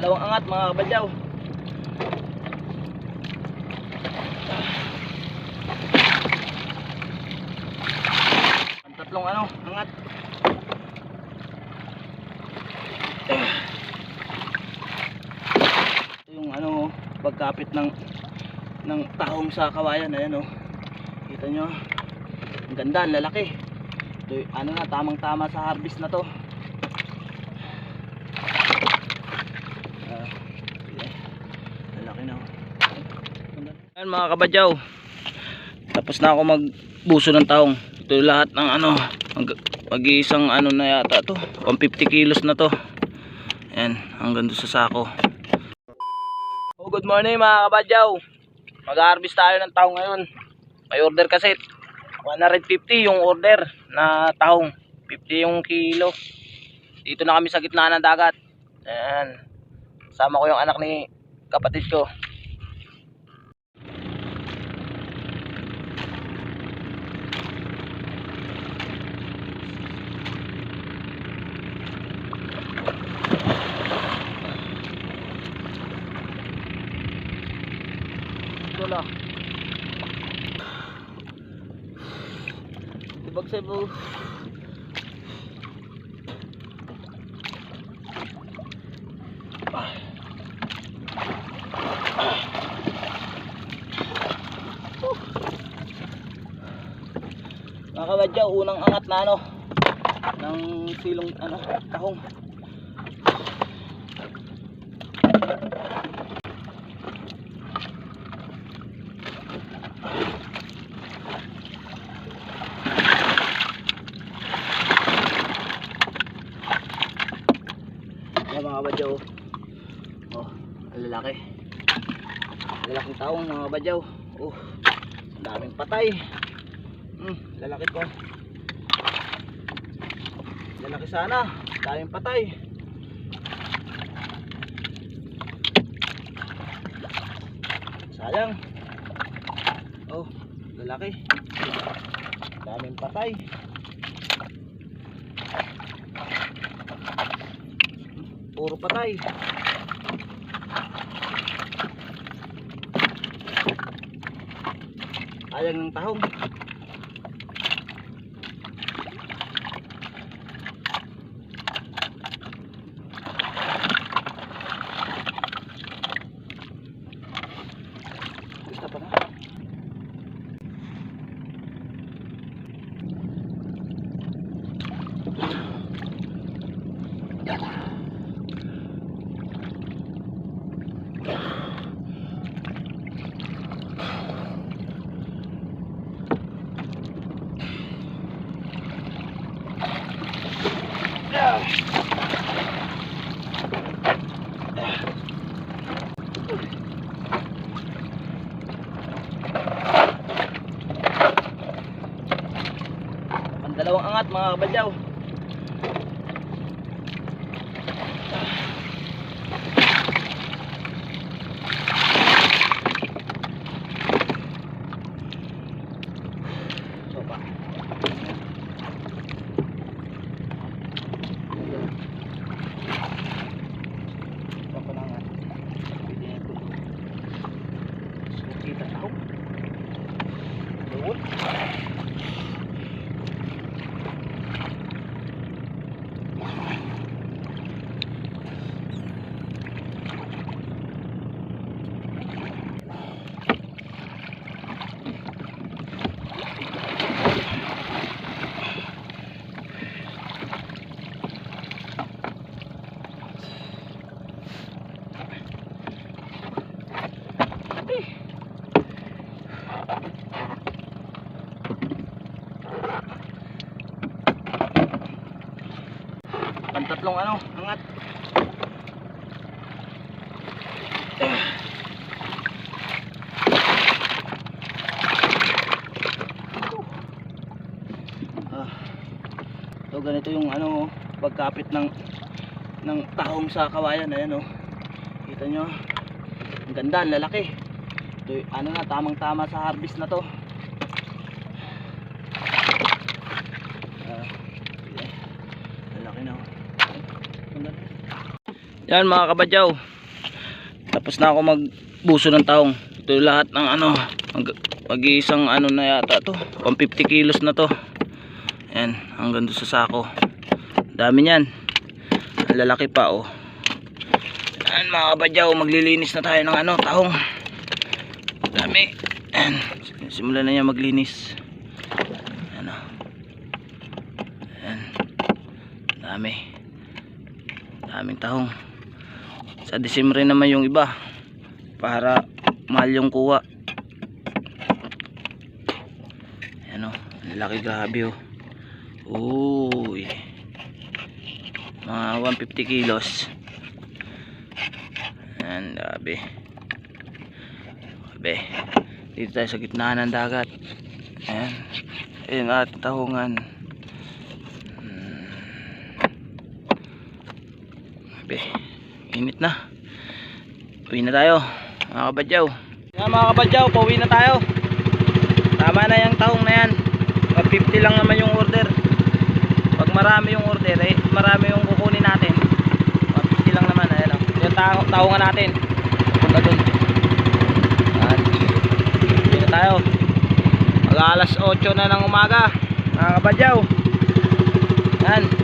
Dalawang angat mga kabadyaw. Ang tatlong angat. Ito yung pagkapit ng tahong sa kawayan. Ayan kita nyo, ang ganda, ang lalaki. Ito na, tamang tama sa harvest na to. Lalaki na. Ayan mga kabadyaw, tapos na ako magbuso ng tahong. Ito lahat ng mag-iisang na yata to, 150 kilos na to. Ayan, hanggang doon sa sako. Good morning mga kabadyaw. Mag-harvest tayo ng tahong ngayon. May order kasi 150 yung order na tahong, 50 yung kilo. Dito na kami sa gitna ng dagat. Ayan, sama ko yung anak ni kapatid ko. Wala. Tibag Cebu. Mga kabadyaw, unang angat na ng silong tahong. Ayan mga kabadyaw. Ang lalaki. Lalaking tahong mga kabadyaw. Ang daming patay. Lalaki ko. Lalaki sana. Daming patay. Sayang. Lalaki. Daming patay. Puro patay. Sayang ng tahong. Gusto pa na. Ang dalawang angat mga kabadyaw. Sopa. Kita tahu. Lewat. Ang tatlong angat. So ganito yung pagkapit ng tahong sa kawayan. Ayan kita nyo, ang ganda, ang lalaki. Ito tamang tama sa harvest na to. Lalaki na. Yan mga kabadyaw, tapos na ako magbuso ng tahong. Ito lahat ng ano, mag-iisang ano na yata to, 150 kilos na to. Yan, hanggang doon sa sako. Dami niyan, ang lalaki pa oh. Yan mga kabadyaw, maglilinis na tayo ng ano, tahong. Dami. Yan, simulan na niya maglinis. Yan oh. Yan, dami, daming tahong. Sa Disyembre naman yung iba para mahal yung kuha. Ayan o, lalaki, grabe o. Uy, mga 150 kilos. Ayan, grabe. Grabe. Dito tayo sa gitna ng dagat. Ayan, ayan at tahungan. Grabe, init na. Uwi na tayo mga kabadyaw. Yan mga kabadyaw, pauwi na tayo. Tama na yung tahong na yan. 50 lang naman yung order. Pag marami yung order eh, marami yung kukunin natin. 50 lang naman. Ayan, yung tahongan natin punta dun. Uwi na tayo. Mag alas 8 na ng umaga mga kabadyaw. Yan.